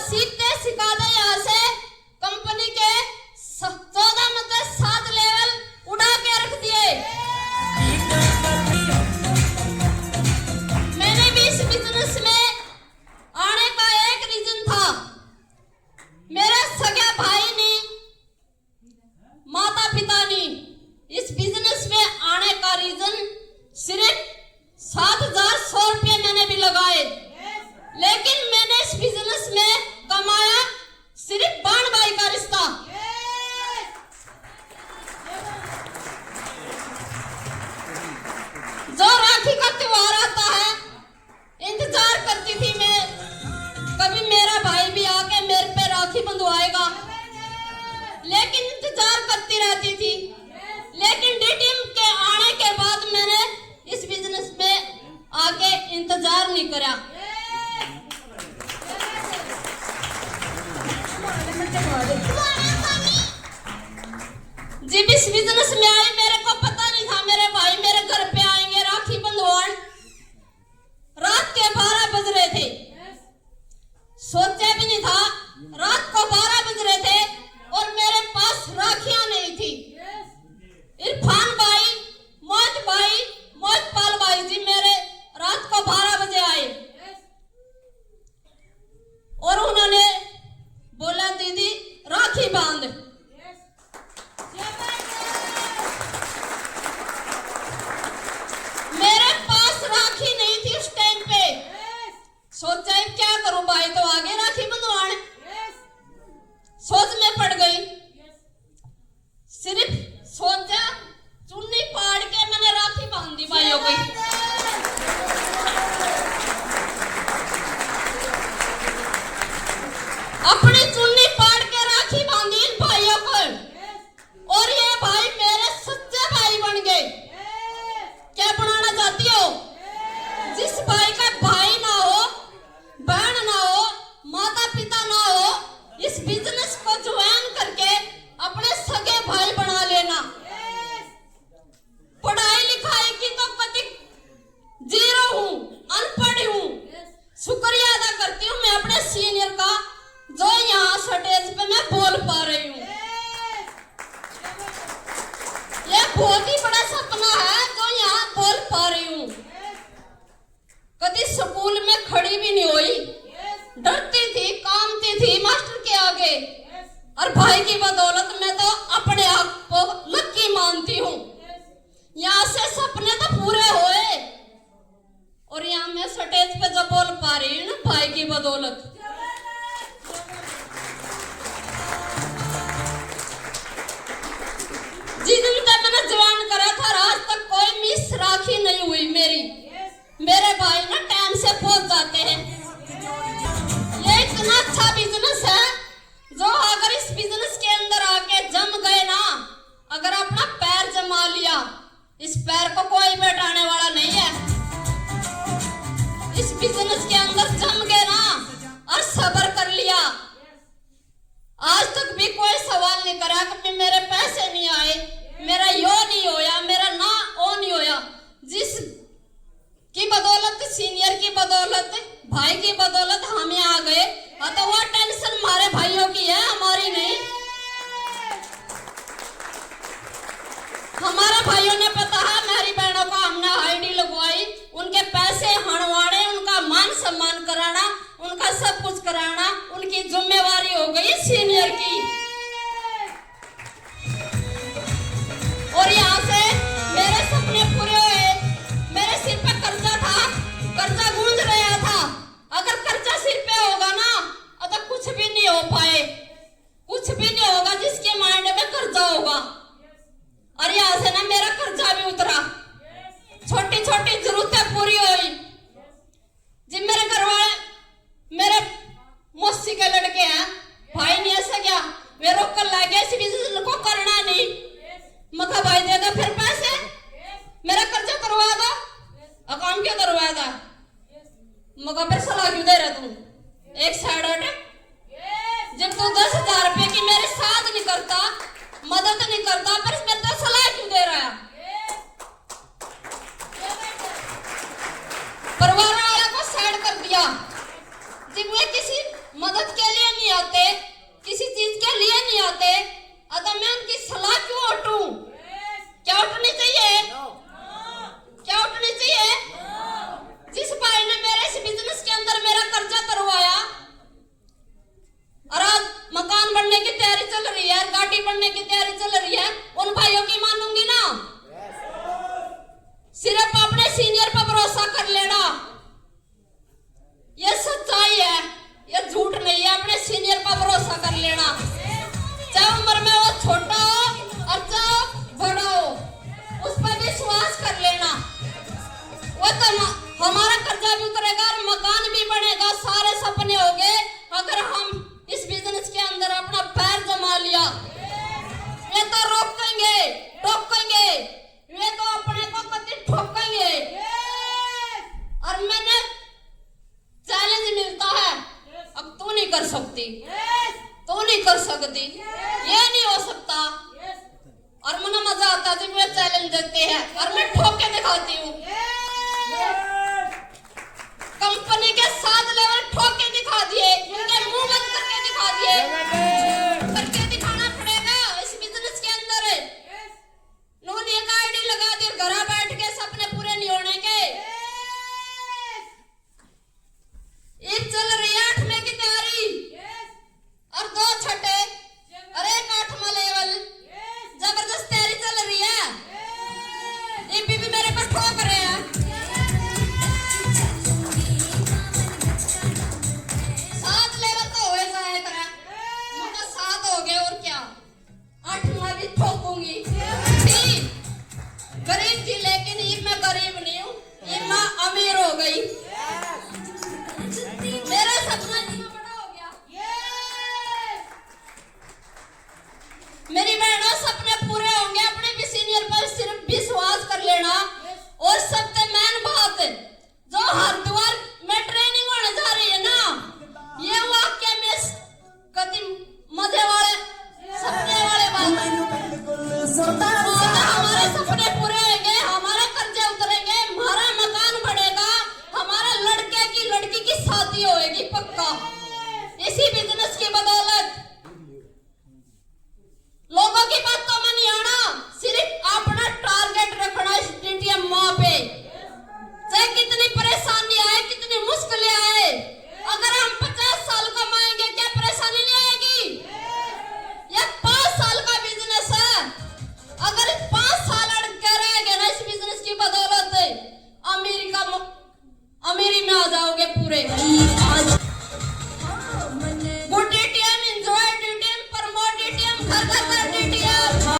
सीखते सिखा दे यहाँ से कंपनी के 14 में 7 लेवल उड़ा के रख दिए। मैंने भी इस बिजनेस में आने का एक रीजन था। मेरे सगे भाई ने, माता पिता ने इस बिजनेस में आने का रीजन सिर्फ 7,100 रुपये मैंने भी लगाए, लेकिन मैंने इस बिजनेस में कमाया सिर्फ बहन भाई का रिश्ता। जो राखी का त्योहार आता है, इंतजार करती थी मैं, कभी मेरा भाई भी आके मेरे पे राखी बंधवाएगा, लेकिन इंतजार करती रहती थी। लेकिन डीटीएम के आने के बाद मैंने इस बिजनेस में आके इंतजार नहीं करा। जब इस बिजनेस में आई, मेरे को पता नहीं था मेरे भाई मेरे घर पे आएंगे राखी बंधवान। रात के 12 बज रहे थे, सोचा भी नहीं था रात को 12 बज रहे थे और मेरे पास राखियां नहीं थी। इरफान भाई, मोहतपाल भाई जी मेरे रात को 12 बजे आए और उन्होंने बोला दीदी राखी बांध। मेरे पास राखी नहीं थी उस टाइम पे। सोचा क्या करूं, भाई तो आगे राखी बंधवाने। सोच में पड़ गई। सिर्फ सोचा, चुन्नी पाड़ के मैंने राखी बांध दी भाइयों की। अपनी चुन्नी पाड़ के राखी बांधी इन भाइयों को, और ये भाई मेरे सच्चे भाई बन गए। क्या बनाना चाहती हो? जिस भाई का भाई ना हो, बहन ना हो, माता पिता ना हो, इस बिजनेस को ज्वाइन करके अपने सगे भाई बना लेना। पढ़ाई लिखाई की तो कति जीरो हूँ, अनपढ़ हूँ। शुक्रिया अदा करती हूँ मैं अपने सीनियर का, जो यहाँ स्टेज पे मैं बोल पा रही हूँ। ये बहुत ही बड़ा सपना है जो यहाँ बोल पा रही हूँ। कभी स्कूल में खड़ी भी नहीं हुई, डरती थी, कामती थी मास्टर के आगे, और भाई की बदौलत मैं तो अपने आप को लकी मानती हूँ। यहाँ से सपने तो पूरे हुए और यहाँ मैं स्टेज पे जब बोल पा रही हूँ ना, भाई की बदौलत। जिस दिन तक मैंने ज्वाइन करा था, आज तक कोई मिस राखी नहीं हुई मेरी। मेरे भाई ना टाइम से पहुंच जाते हैं। ये इतना अच्छा बिजनेस है, जो अगर इस बिजनेस के अंदर आके जम गए ना, अगर अपना पैर जमा लिया, इस पैर को कोई बैठाने वाला नहीं है। इस बिजनेस के अंदर जम गए ना और सब्र कर लिया, आज तक भी कोई सवाल नहीं करा कि मेरे पैसे नहीं आए, मेरा यो नहीं होया, मेरा ना ओ नहीं होया। जिस की बदौलत, सीनियर की बदौलत, भाई की बदौलत हम यहाँ आ गए, तो वो टेंशन हमारे भाइयों की है, हमारी नहीं। हमारे भाइयों ने पता है, मेरी बहनों को हमने आईडी लगवाई, उनके पैसे हड़वाने, उनका मान सम्मान कराना, उनका सब कुछ कराना उनकी जिम्मेवारी हो गई सीनियर की। और यहाँ से मेरे सपने पूरे हुए। मेरे सिर पे कर्जा था, कर्जा गूंज रहा था। अगर कर्जा सिर पे होगा ना, तो कुछ भी नहीं हो पाए, कुछ भी नहीं होगा जिसके माइंड में कर्जा होगा। और यहाँ से ना मेरा कर्जा भी उतरा, छोटी छोटी जरूरतें पूरी हुई। जिन मेरे घर वाले, मेरे मौसी के लड़के हैं, भाई नहीं ऐसा क्या, वे रोक कर ला गया, इस बिजनेस को करना नहीं। मका भाई दे दो फिर पैसे, मेरा कर्जा करवा दो। काम क्यों करवाया था? मका फिर सलाह क्यों दे रहा तू? एक साइड हट। जब तू 10,000 रुपए की मेरे साथ नहीं करता, मदद नहीं करता, फिर मैं तो सलाह क्यों दे रहा है? परिवार वाला को साइड कर दिया। जब वे किसी मदद के आते, किसी चीज के लिए नहीं आते, अतः मैं उनकी सलाह क्यों हटूं? क्या उठनी चाहिए? क्या उठनी चाहिए? जिस भाई ने मेरे इस बिजनेस के अंदर मेरा कर्जा करवाया और आज मकान बनने की तैयारी चल रही है, गाड़ी बनने की तैयारी चल रही है, उन भाइयों की मानूंगी ना? सिर्फ अपने सीनियर पर भरोसा कर लेना, ये सच्चाई है, ये झूठ नहीं है। अपने सीनियर पर भरोसा कर लेना, चाहे उम्र में वो छोटा हो और चाहे बड़ा हो, उस पर विश्वास कर लेना। वो तो हमारा कर्जा भी उतरेगा और मकान भी बनेगा, सारे सपने होंगे अगर हम इस बिजनेस के अंदर अपना पैर जमा लिया। ये तो रोकेंगे, टोकेंगे, ये तो अपने को कभी ठोकेंगे। और मैंने चैलेंज मिलता है, अब तू नहीं कर सकती, तू नहीं कर सकती, ये नहीं हो सकता। और मुझे मजा आता है जब वे चैलेंज देते हैं और मैं ठोक के दिखाती हूँ। कंपनी के 7 लेवल ठोक के दिखा दिया।